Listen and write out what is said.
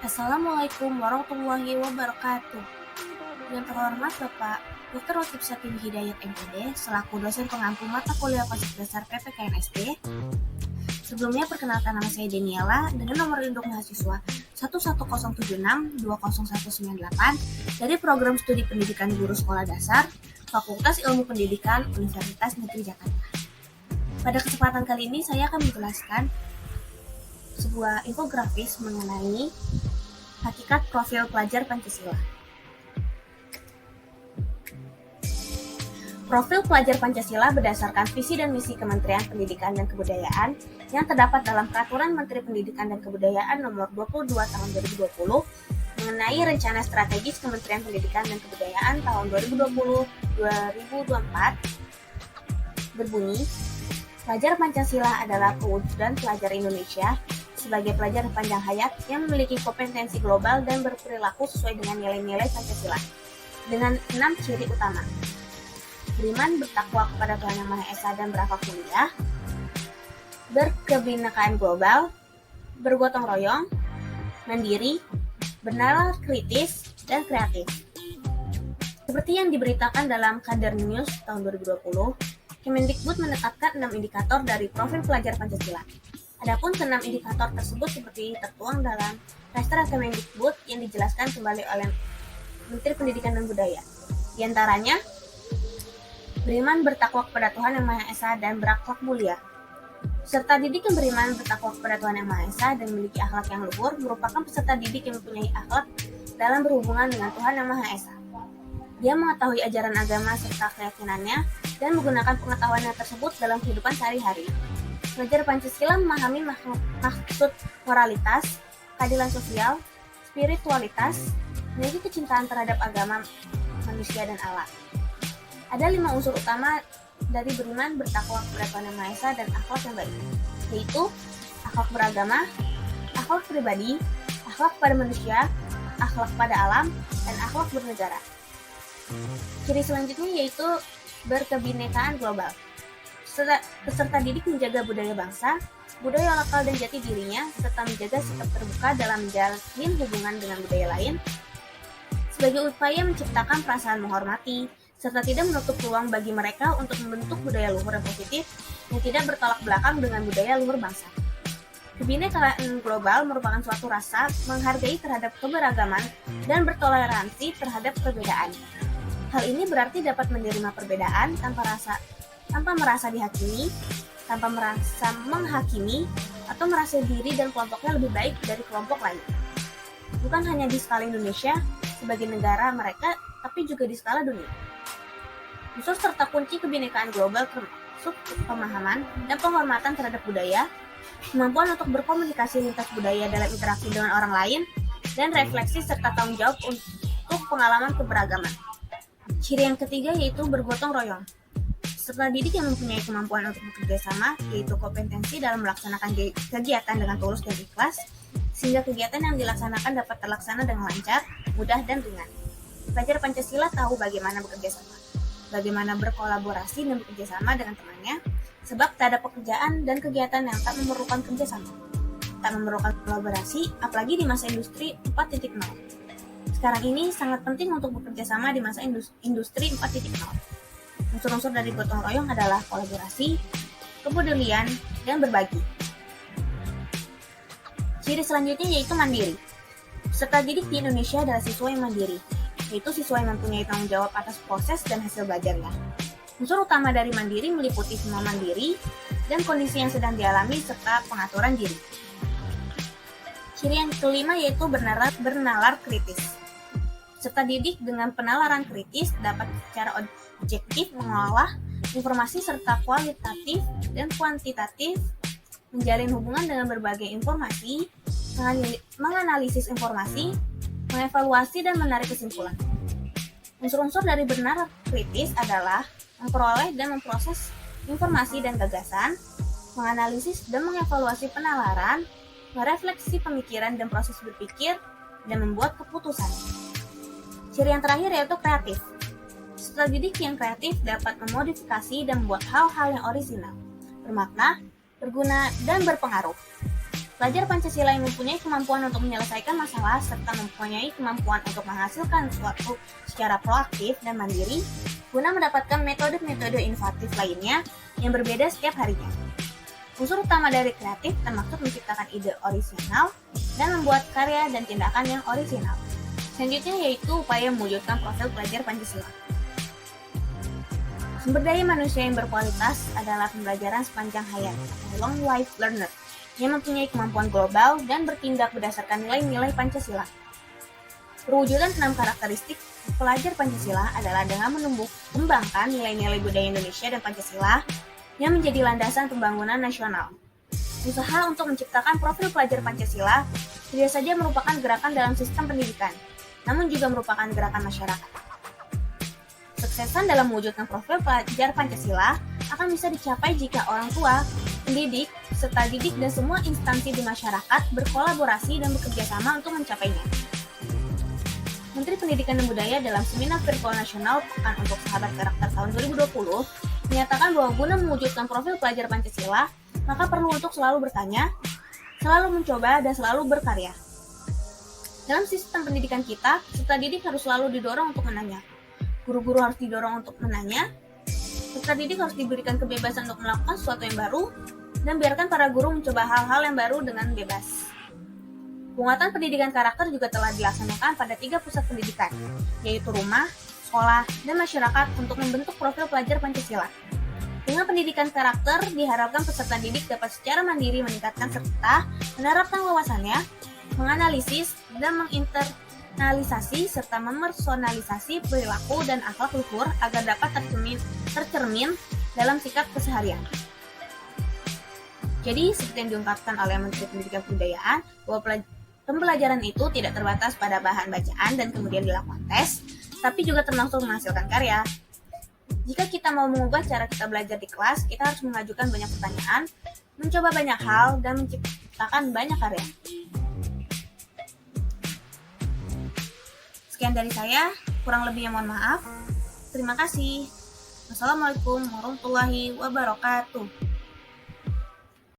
Assalamualaikum warahmatullahi wabarakatuh. Yang terhormat Bapak Dr. Lotip Satin Hidayat MPD selaku dosen pengampu mata kuliah Konsep Dasar PPKN SD. Sebelumnya perkenalkan, nama saya Daniela dengan nomor induk mahasiswa 11076201198 dari Program Studi Pendidikan Guru Sekolah Dasar Fakultas Ilmu Pendidikan Universitas Negeri Jakarta. Pada kesempatan kali ini saya akan menjelaskan sebuah infografis mengenai hakikat profil pelajar Pancasila. Profil pelajar Pancasila berdasarkan visi dan misi Kementerian Pendidikan dan Kebudayaan yang terdapat dalam Peraturan Menteri Pendidikan dan Kebudayaan Nomor 22 Tahun 2020 mengenai Rencana Strategis Kementerian Pendidikan dan Kebudayaan tahun 2020-2024 berbunyi, pelajar Pancasila adalah pewujudan pelajar Indonesia sebagai pelajar panjang hayat yang memiliki kompetensi global dan berperilaku sesuai dengan nilai-nilai Pancasila dengan 6 ciri utama. Beriman, bertakwa kepada Tuhan Yang Maha Esa dan berakhlak mulia, berkebinekaan global, bergotong royong, mandiri, bernalar kritis, dan kreatif. Seperti yang diberitakan dalam Kader News tahun 2020, Kemendikbud menetapkan 6 indikator dari profil pelajar Pancasila. Adapun ke-6 indikator tersebut seperti tertuang dalam Raster Kemendikbud yang dijelaskan kembali oleh Menteri Pendidikan dan Budaya. Di antaranya, beriman, bertakwa kepada Tuhan Yang Maha Esa dan berakhlak mulia. Peserta didik yang beriman, bertakwa kepada Tuhan Yang Maha Esa dan memiliki akhlak yang luhur merupakan peserta didik yang mempunyai akhlak dalam berhubungan dengan Tuhan Yang Maha Esa. Dia mengetahui ajaran agama serta keyakinannya dan menggunakan pengetahuannya tersebut dalam kehidupan sehari-hari. Pelajar Pancasila memahami maksud moralitas, keadilan sosial, spiritualitas, memiliki kecintaan terhadap agama, manusia, dan alam. Ada 5 unsur utama dari beriman, bertakwa kepada Tuhan Yang Maha Esa dan akhlak yang baik, yaitu akhlak beragama, akhlak pribadi, akhlak pada manusia, akhlak pada alam, dan akhlak bernegara. Ciri selanjutnya yaitu berkebinekaan global. Peserta didik menjaga budaya bangsa, budaya lokal dan jati dirinya, serta menjaga sikap terbuka dalam menjalin hubungan dengan budaya lain, sebagai upaya menciptakan perasaan menghormati, serta tidak menutup ruang bagi mereka untuk membentuk budaya luhur yang positif yang tidak bertolak belakang dengan budaya luhur bangsa. Kebinekaan global merupakan suatu rasa menghargai terhadap keberagaman dan bertoleransi terhadap perbedaan. Hal ini berarti dapat menerima perbedaan tanpa merasa dihakimi, tanpa merasa menghakimi, atau merasa diri dan kelompoknya lebih baik dari kelompok lain. Bukan hanya di skala Indonesia sebagai negara mereka, tapi juga di skala dunia. Unsur serta kunci kebinekaan global termasuk pemahaman dan penghormatan terhadap budaya, kemampuan untuk berkomunikasi lintas budaya dalam interaksi dengan orang lain, dan refleksi serta tanggung jawab untuk pengalaman keberagaman. Ciri yang ketiga yaitu bergotong royong. Peserta didik yang mempunyai kemampuan untuk bekerja sama, yaitu kompetensi dalam melaksanakan kegiatan dengan tulus dan ikhlas, sehingga kegiatan yang dilaksanakan dapat terlaksana dengan lancar, mudah, dan ringan. Pelajar Pancasila tahu bagaimana bekerja sama, bagaimana berkolaborasi dan bekerja sama dengan temannya, sebab tak ada pekerjaan dan kegiatan yang tak memerlukan kerjasama, tak memerlukan kolaborasi, apalagi di masa industri 4.0. Sekarang ini sangat penting untuk bekerja sama di masa industri 4.0. Unsur-unsur dari gotong royong adalah kolaborasi, kepedulian, dan berbagi. Ciri selanjutnya yaitu mandiri. Peserta didik di Indonesia adalah siswa yang mandiri, yaitu siswa yang mempunyai tanggung jawab atas proses dan hasil belajarnya. Unsur utama dari mandiri meliputi semua mandiri dan kondisi yang sedang dialami serta pengaturan diri. Ciri yang kelima yaitu bernalar kritis. Peserta didik dengan penalaran kritis dapat secara objektif mengolah informasi serta kualitatif dan kuantitatif, menjalin hubungan dengan berbagai informasi, menganalisis informasi, mengevaluasi dan menarik kesimpulan. Unsur-unsur dari bernalar kritis adalah memperoleh dan memproses informasi dan gagasan, menganalisis dan mengevaluasi penalaran, merefleksi pemikiran dan proses berpikir, dan membuat keputusan. Ciri yang terakhir yaitu kreatif. Peserta didik yang kreatif dapat memodifikasi dan membuat hal-hal yang orisinal, bermakna, berguna, dan berpengaruh. Pelajar Pancasila yang mempunyai kemampuan untuk menyelesaikan masalah serta mempunyai kemampuan untuk menghasilkan sesuatu secara proaktif dan mandiri guna mendapatkan metode-metode inovatif lainnya yang berbeda setiap harinya. Unsur utama dari kreatif termaksud menciptakan ide orisinal dan membuat karya dan tindakan yang orisinal. Selanjutnya yaitu upaya mewujudkan profil pelajar Pancasila. Sumber daya manusia yang berkualitas adalah pembelajaran sepanjang hayat atau long life learner yang mempunyai kemampuan global dan bertindak berdasarkan nilai-nilai Pancasila. Perwujudan 6 karakteristik pelajar Pancasila adalah dengan menumbuh kembangkan nilai-nilai budaya Indonesia dan Pancasila yang menjadi landasan pembangunan nasional. Usaha untuk menciptakan profil pelajar Pancasila tidak saja merupakan gerakan dalam sistem pendidikan, namun juga merupakan gerakan masyarakat. Kesuksesan dalam mewujudkan profil pelajar Pancasila akan bisa dicapai jika orang tua, pendidik, peserta didik, dan semua instansi di masyarakat berkolaborasi dan bekerja sama untuk mencapainya. Menteri Pendidikan dan Budaya dalam Seminar Virtual Nasional Pekan untuk Sahabat Karakter tahun 2020 menyatakan bahwa guna mewujudkan profil pelajar Pancasila, maka perlu untuk selalu bertanya, selalu mencoba, dan selalu berkarya. Dalam sistem pendidikan kita, peserta didik harus selalu didorong untuk menanya. Guru-guru harus didorong untuk menanya, peserta didik harus diberikan kebebasan untuk melakukan sesuatu yang baru, dan biarkan para guru mencoba hal-hal yang baru dengan bebas. Penguatan pendidikan karakter juga telah dilaksanakan pada 3 pusat pendidikan, yaitu rumah, sekolah, dan masyarakat untuk membentuk profil pelajar Pancasila. Dengan pendidikan karakter, diharapkan peserta didik dapat secara mandiri meningkatkan serta menerapkan wawasannya, menganalisis, dan menginternalisasi serta memersonalisasi perilaku dan akhlak luhur agar dapat tercermin dalam sikap keseharian. Jadi, seperti yang diungkapkan oleh Menteri Pendidikan dan Kebudayaan, bahwa pembelajaran itu tidak terbatas pada bahan bacaan dan kemudian dilakukan tes, tapi juga termasuk menghasilkan karya. Jika kita mau mengubah cara kita belajar di kelas, kita harus mengajukan banyak pertanyaan, mencoba banyak hal, dan menciptakan banyak karya. Sekian dari saya, kurang lebihnya mohon maaf. Terima kasih. Wassalamualaikum warahmatullahi wabarakatuh.